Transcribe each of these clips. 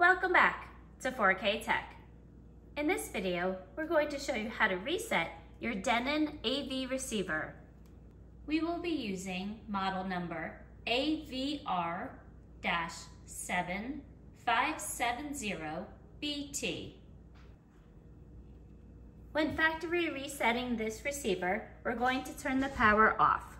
Welcome back to 4K Tech. In this video, we're going to show you how to reset your DENON AV receiver. We will be using model number AVR-S570BT. When factory resetting this receiver, we're going to turn the power off.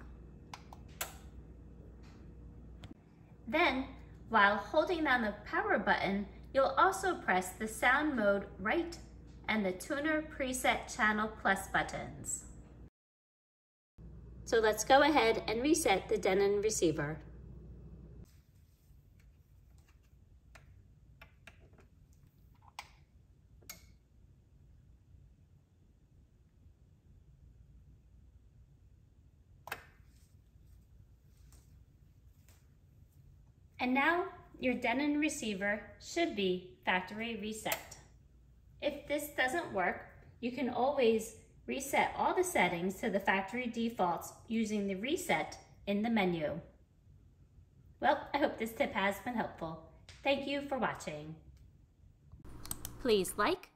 Then, while holding down the power button, you'll also press the sound mode right and the tuner preset channel plus buttons. So let's go ahead and reset the DENON receiver. And now your DENON receiver should be factory reset. If this doesn't work, you can always reset all the settings to the factory defaults using the reset in the menu. Well, I hope this tip has been helpful. Thank you for watching. Please like,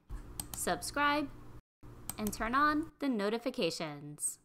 subscribe, and turn on the notifications.